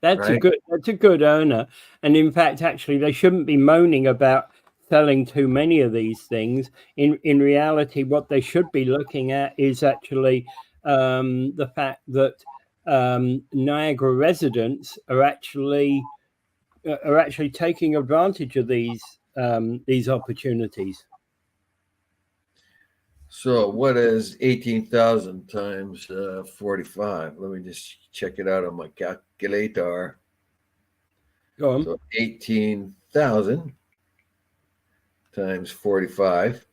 [SPEAKER 2] That's right? That's a good owner. And in fact, actually, they shouldn't be moaning about selling too many of these things. In reality, what they should be looking at is actually the fact that Niagara residents are actually taking advantage of these opportunities.
[SPEAKER 1] So what is 18,000 times 45? Let me just check it out on my calculator.
[SPEAKER 2] Go on.
[SPEAKER 1] So 18,000 times 45.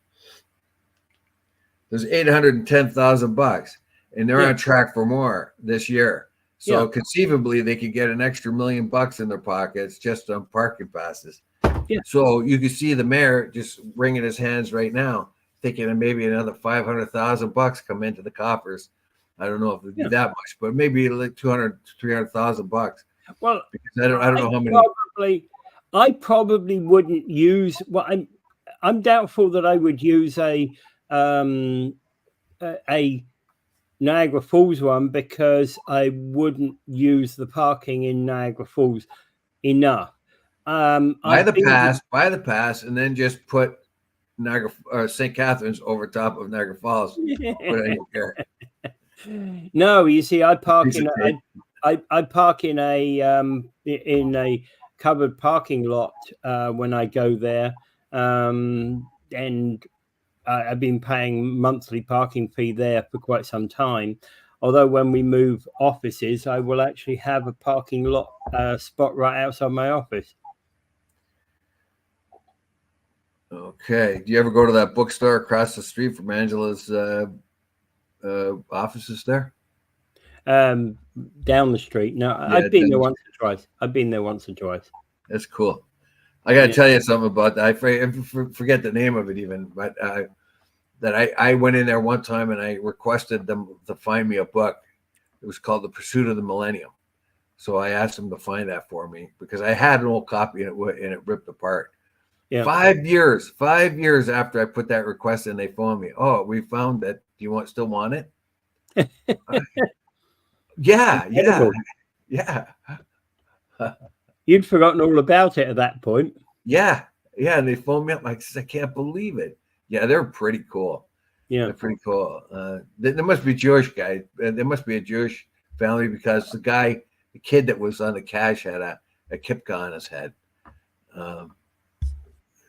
[SPEAKER 1] There's $810,000. And they're on track for more this year. So conceivably, they could get an extra $1 million in their pockets just on parking passes.
[SPEAKER 2] Yeah.
[SPEAKER 1] So you can see the mayor just wringing his hands right now, thinking of maybe another $500,000 come into the coffers. I don't know if it'd be that much, but maybe like $200,000-$300,000.
[SPEAKER 2] Well,
[SPEAKER 1] because I don't know how many.
[SPEAKER 2] I probably wouldn't use. Well, I'm doubtful that I would use a Niagara Falls one, because I wouldn't use the parking in Niagara Falls enough.
[SPEAKER 1] Buy the pass, and then just put Niagara or St. Catharines over top of Niagara Falls. Put it in your car.
[SPEAKER 2] No, you see, I park in a covered parking lot when I go there, and I've been paying monthly parking fee there for quite some time. Although when we move offices, I will actually have a parking lot spot right outside my office.
[SPEAKER 1] Okay. Do you ever go to that bookstore across the street from Angela's offices there?
[SPEAKER 2] Down the street. No, I've been there once or twice.
[SPEAKER 1] That's cool. I got to tell you something about that. I forget the name of it even, but I went in there one time and I requested them to find me a book. It was called The Pursuit of the Millennium. So I asked them to find that for me because I had an old copy and it ripped apart. Yeah. 5 years after I put that request in, they phoned me. Oh, we found it. Do you still want it? Yeah.
[SPEAKER 2] You'd forgotten all about it at that point.
[SPEAKER 1] Yeah. And they phoned me up like, I can't believe it. Yeah, they're pretty cool.
[SPEAKER 2] Yeah,
[SPEAKER 1] they're pretty cool. There must be Jewish guy. There must be a Jewish family because the kid that was on the cash had a kipka on his head.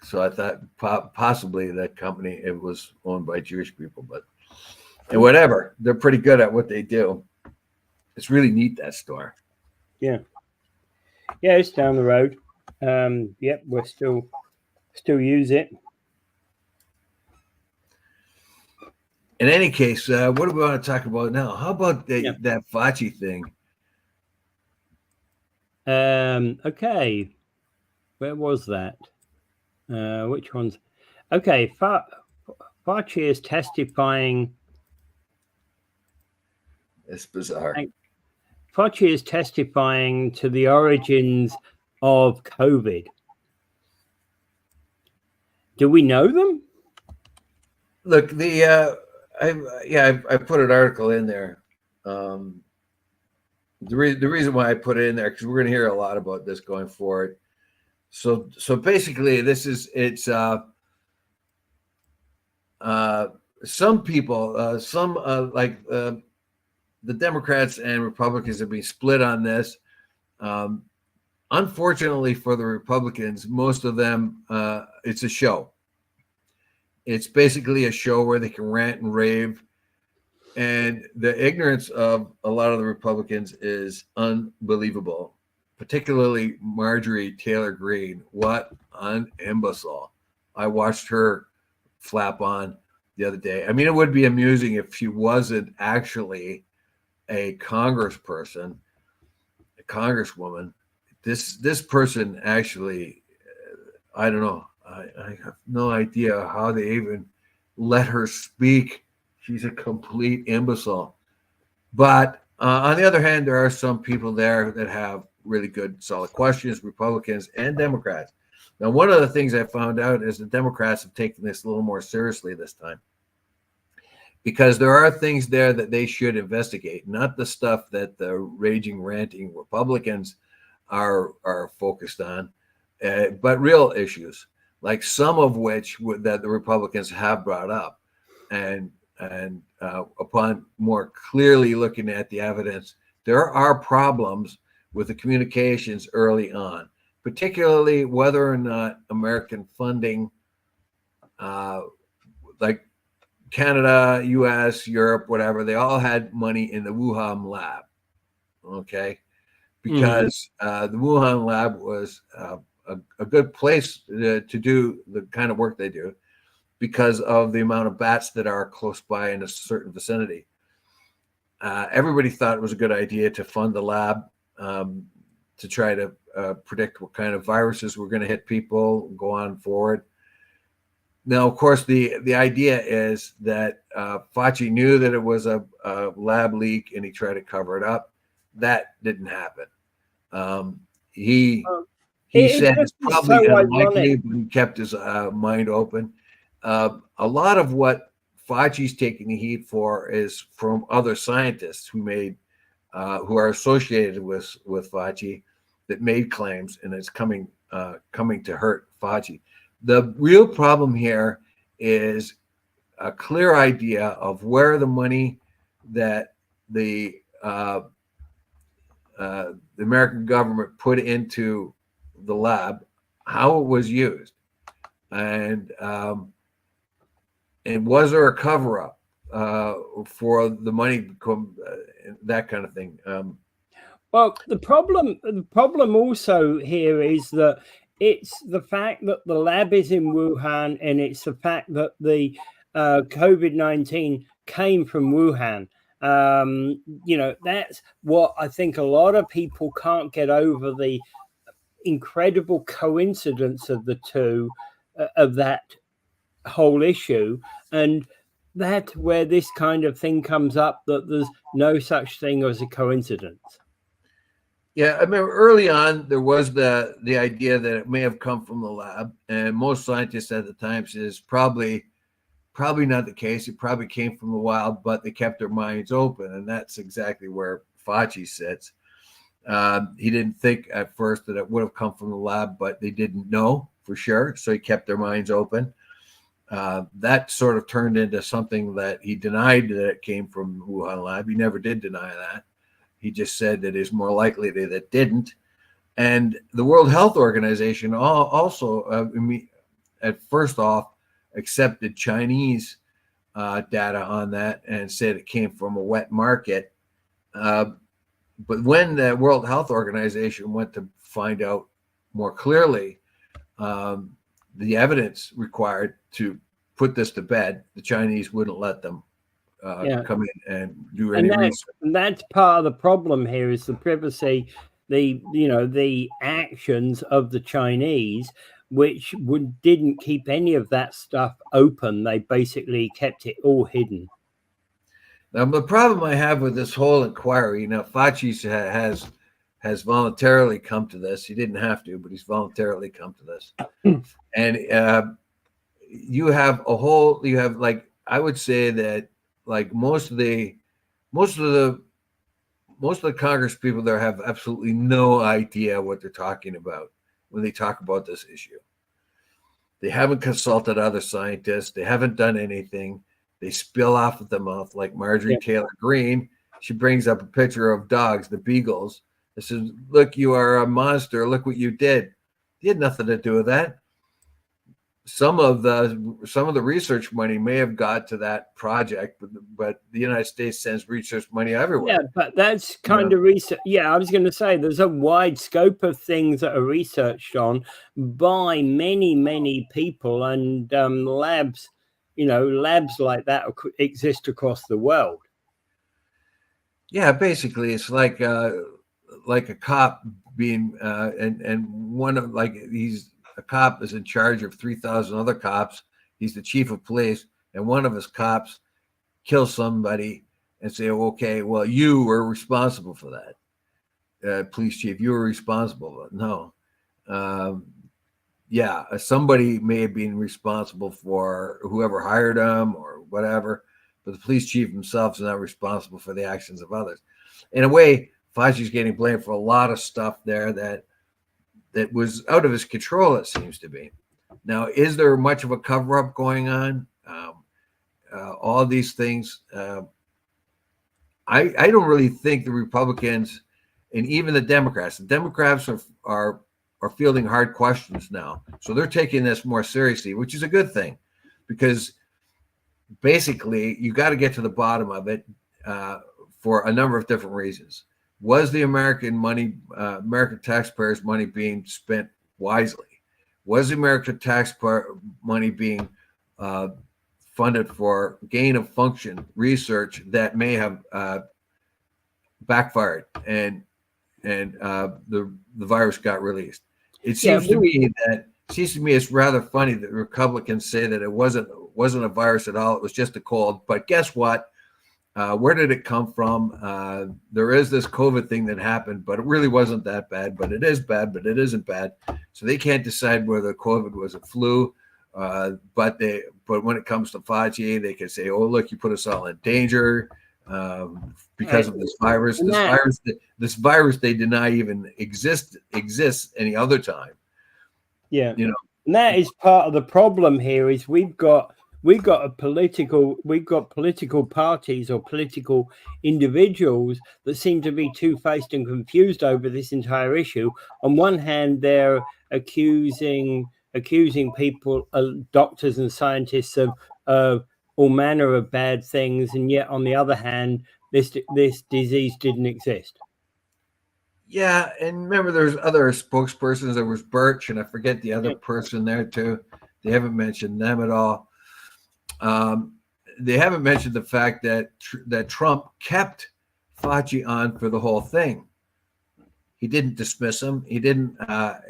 [SPEAKER 1] So I thought possibly that company, it was owned by Jewish people, but whatever. They're pretty good at what they do. It's really neat, that store.
[SPEAKER 2] Yeah, it's down the road. Yep, we're still use it.
[SPEAKER 1] In any case, what do we want to talk about now? How about that Fauci thing?
[SPEAKER 2] Okay, where was that? Which ones? Okay, Fauci is testifying.
[SPEAKER 1] It's bizarre.
[SPEAKER 2] Fauci is testifying to the origins of COVID. Do we know them?
[SPEAKER 1] Look, I put an article in there. The reason why I put it in there, because we're going to hear a lot about this going forward. So basically, some people, the Democrats and Republicans have been split on this. Unfortunately for the Republicans, most of them, it's a show. It's basically a show where they can rant and rave. And the ignorance of a lot of the Republicans is unbelievable, particularly Marjorie Taylor Greene. What an imbecile. I watched her flap on the other day. I mean, it would be amusing if she wasn't actually a congressperson, a congresswoman. This person actually, I don't know. I have no idea how they even let her speak. She's a complete imbecile. But on the other hand, there are some people there that have really good, solid questions, Republicans and Democrats. Now, one of the things I found out is the Democrats have taken this a little more seriously this time, because there are things there that they should investigate, not the stuff that the raging, ranting Republicans are focused on, but real issues, like some of which that the Republicans have brought up. And upon more clearly looking at the evidence, there are problems with the communications early on, particularly whether or not American funding, like Canada, US, Europe, whatever, they all had money in the Wuhan lab. Okay. Because the Wuhan lab was a good place to do the kind of work they do, because of the amount of bats that are close by in a certain vicinity. Everybody thought it was a good idea to fund the lab to try to predict what kind of viruses were going to hit people, go on forward. Now, of course, the idea is that Fauci knew that it was a lab leak and he tried to cover it up. That didn't happen. He said it's probably unlikely, but he kept his mind open. A lot of what Fauci's taking the heat for is from other scientists who are associated with Fauci, that made claims, and it's coming to hurt Fauci. The real problem here is a clear idea of where the money that the American government put into the lab, how it was used, and was there a cover-up for the money, that kind of thing.
[SPEAKER 2] Well, the problem also here is that it's the fact that the lab is in Wuhan, and it's the fact that the COVID-19 came from Wuhan. That's what I think a lot of people can't get over, the incredible coincidence of the two, of that whole issue. And that's where this kind of thing comes up, that there's no such thing as a coincidence.
[SPEAKER 1] Yeah, I remember early on there was the idea that it may have come from the lab, and most scientists at the time says probably not the case. It probably came from the wild, but they kept their minds open, and that's exactly where Fauci sits. He didn't think at first that it would have come from the lab, but they didn't know for sure, so he kept their minds open. That sort of turned into something that he denied, that it came from the Wuhan lab. He never did deny that. He just said that it's more likely that it didn't. And the World Health Organization also, at first off, accepted Chinese data on that and said it came from a wet market. but when the World Health Organization went to find out more clearly the evidence required to put this to bed, the Chinese wouldn't let them come in and do any research.
[SPEAKER 2] And that's part of the problem here is the privacy, the actions of the Chinese, which didn't keep any of that stuff open. They basically kept it all hidden.
[SPEAKER 1] Now, the problem I have with this whole inquiry, now Fauci has voluntarily come to this. He didn't have to, but he's voluntarily come to this. And you have like, I would say that like most of the Congress people there have absolutely no idea what they're talking about when they talk about this issue. They haven't consulted other scientists. They haven't done anything. They spill off at the mouth like Marjorie Taylor Greene. She brings up a picture of dogs, the beagles. It says, "Look, you are a monster. Look what you did." He had nothing to do with that. Some of the research money may have got to that project, but the United States sends research money everywhere.
[SPEAKER 2] Yeah, but that's kind of research. Yeah, I was going to say there's a wide scope of things that are researched on by many, many people, and labs, labs like that exist across the world.
[SPEAKER 1] Yeah, basically, it's like a cop being and one of he's a cop is in charge of 3,000 other cops. He's the chief of police, and one of his cops kills somebody and say, "Okay, well, you were responsible for that, police chief. You were responsible." No, somebody may have been responsible for whoever hired him or whatever, but the police chief himself is not responsible for the actions of others. In a way, Fauci's getting blamed for a lot of stuff there that was out of his control, it seems to be. Now, is there much of a cover-up going on? All these things. I don't really think the Republicans and even the Democrats are fielding hard questions now. So they're taking this more seriously, which is a good thing, because basically you got to get to the bottom of it for a number of different reasons. Was the American taxpayers' money being spent wisely? Was the American taxpayer money being funded for gain of function research that may have backfired and the virus got released? It seems to me it's rather funny that Republicans say that it wasn't a virus at all. It was just a cold. But guess what? Where did it come from? There is this COVID thing that happened, but it really wasn't that bad. But it is bad, but it isn't bad. So they can't decide whether COVID was a flu. But when it comes to Fauci, they can say, "Oh, look, you put us all in danger because of this virus. This virus they deny even exists any other time."
[SPEAKER 2] Yeah, and that is part of the problem here. Is we've got political parties or political individuals that seem to be two-faced and confused over this entire issue. On one hand, they're accusing people, doctors and scientists, of all manner of bad things, and yet on the other hand, this disease didn't exist.
[SPEAKER 1] Yeah, and remember, there's other spokespersons. There was Birch, and I forget the other person there too. They haven't mentioned them at all. They haven't mentioned the fact that Trump kept Fauci on for the whole thing. He didn't dismiss him. He didn't.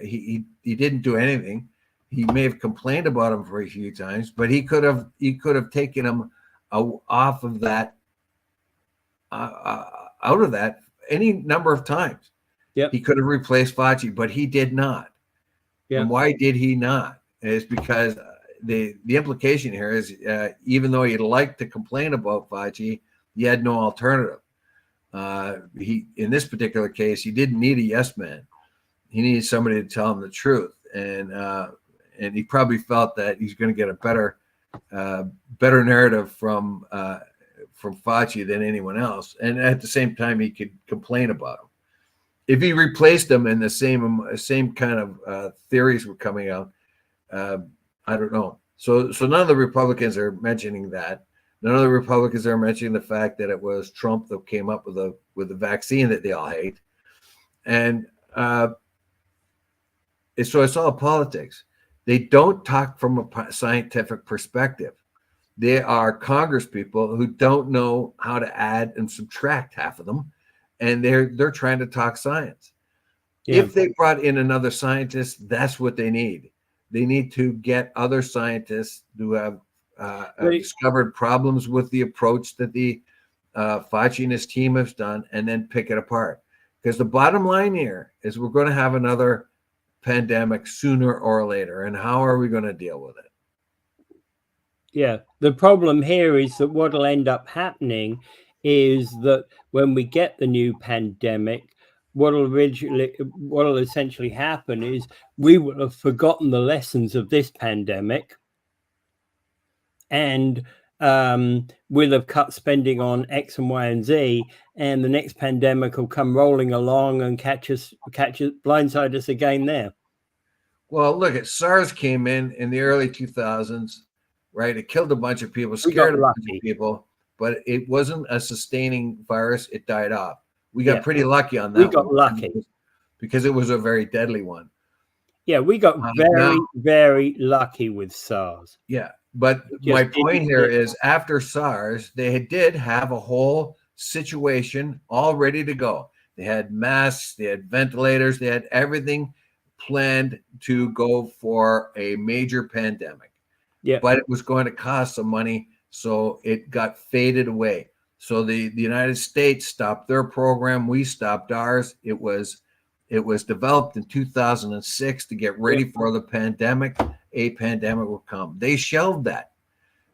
[SPEAKER 1] He didn't do anything. He may have complained about him for a few times, but he could have taken him off of that, out of that any number of times.
[SPEAKER 2] Yeah,
[SPEAKER 1] he could have replaced Fauci, but he did not. Yeah. And why did he not? It's because the implication here is even though he'd like to complain about Fauci, he had no alternative. In this particular case, he didn't need a yes man. He needed somebody to tell him the truth, and he probably felt that he's going to get a better narrative from Fauci than anyone else. And at the same time, he could complain about him. If he replaced him and the same kind of theories were coming out, I don't know. So none of the Republicans are mentioning that. None of the Republicans are mentioning the fact that it was Trump that came up with the vaccine that they all hate. And so it's all politics. They don't talk from a scientific perspective. They are Congress people who don't know how to add and subtract, half of them, and they're trying to talk science. Yeah. If they brought in another scientist, that's what they need. They need to get other scientists who have discovered problems with the approach that the Fauci and his team has done, and then pick it apart. Because the bottom line here is we're going to have another pandemic sooner or later, and how are we going to deal with it?
[SPEAKER 2] Yeah, the problem here is that what will end up happening is that when we get the new pandemic, what will essentially happen is we will have forgotten the lessons of this pandemic, and we'll have cut spending on X and Y and Z, and the next pandemic will come rolling along and catch us, blindside us again there.
[SPEAKER 1] Well, look, SARS came in the early 2000s, right? It killed a bunch of people, scared a bunch of people, but it wasn't a sustaining virus. It died off. We got pretty lucky on that.
[SPEAKER 2] We got lucky
[SPEAKER 1] because it was a very deadly one.
[SPEAKER 2] Yeah, we got very lucky with SARS.
[SPEAKER 1] Yeah, but my point here is after SARS, they did have a whole situation all ready to go. They had masks, they had ventilators, they had everything planned to go for a major pandemic. Yeah, but it was going to cost some money, so it got faded away. So the United States stopped their program. We stopped ours. It was developed in 2006 to get ready for the pandemic. A pandemic will come. They shelved that.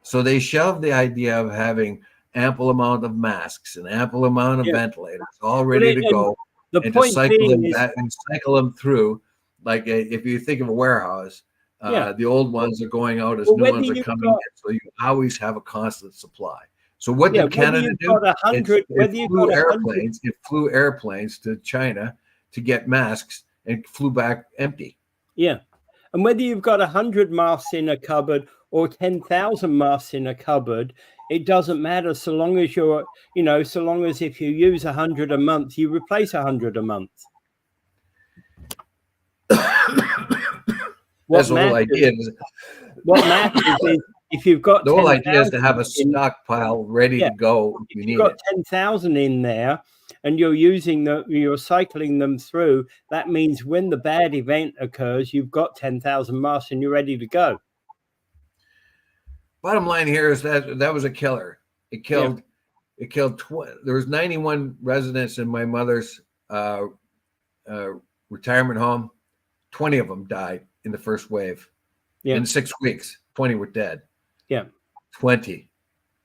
[SPEAKER 1] So they shelved the idea of having ample amount of masks and ample amount of ventilators all ready to go, and to cycle them through. Like if you think of a warehouse, the old ones are going out as new ones are coming in. So you always have a constant supply. So what did Canada do? It flew airplanes to China to get masks and flew back empty.
[SPEAKER 2] Yeah. And whether you've got 100 masks in a cupboard or 10,000 masks in a cupboard, it doesn't matter so long as you're, so long as if you use 100 a month, you replace 100 a month.
[SPEAKER 1] That's the whole idea.
[SPEAKER 2] What matters is if you've got
[SPEAKER 1] the whole idea is to have a stockpile ready to go.
[SPEAKER 2] If you've got 10,000 in there and you're cycling them through, that means when the bad event occurs, you've got 10,000 masks and you're ready to go.
[SPEAKER 1] Bottom line here is that was a killer. It killed. There was 91 residents in my mother's retirement home. 20 of them died in the first wave. Yeah. In 6 weeks, 20 were dead.
[SPEAKER 2] Yeah.
[SPEAKER 1] 20.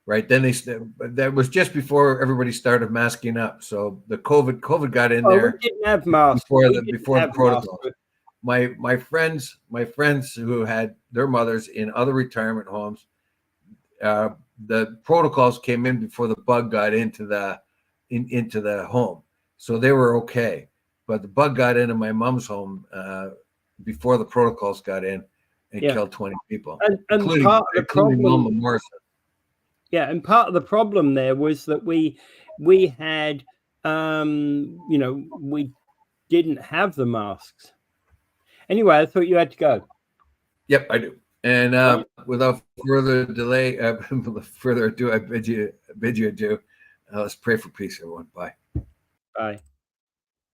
[SPEAKER 1] Right. Then that was just before everybody started masking up. So the COVID got in there.
[SPEAKER 2] We didn't have masks
[SPEAKER 1] before the protocol. My friends who had their mothers in other retirement homes, the protocols came in before the bug got into the home. So they were okay. But the bug got into my mom's home before the protocols got in and killed 20 people, including Wilma Morrison.
[SPEAKER 2] Yeah, and part of the problem there was that we had, we didn't have the masks. Anyway, I thought you had to go.
[SPEAKER 1] Yep, I do. And without further delay, further ado, I bid you adieu. Let's pray for peace, everyone. Bye.
[SPEAKER 2] Bye.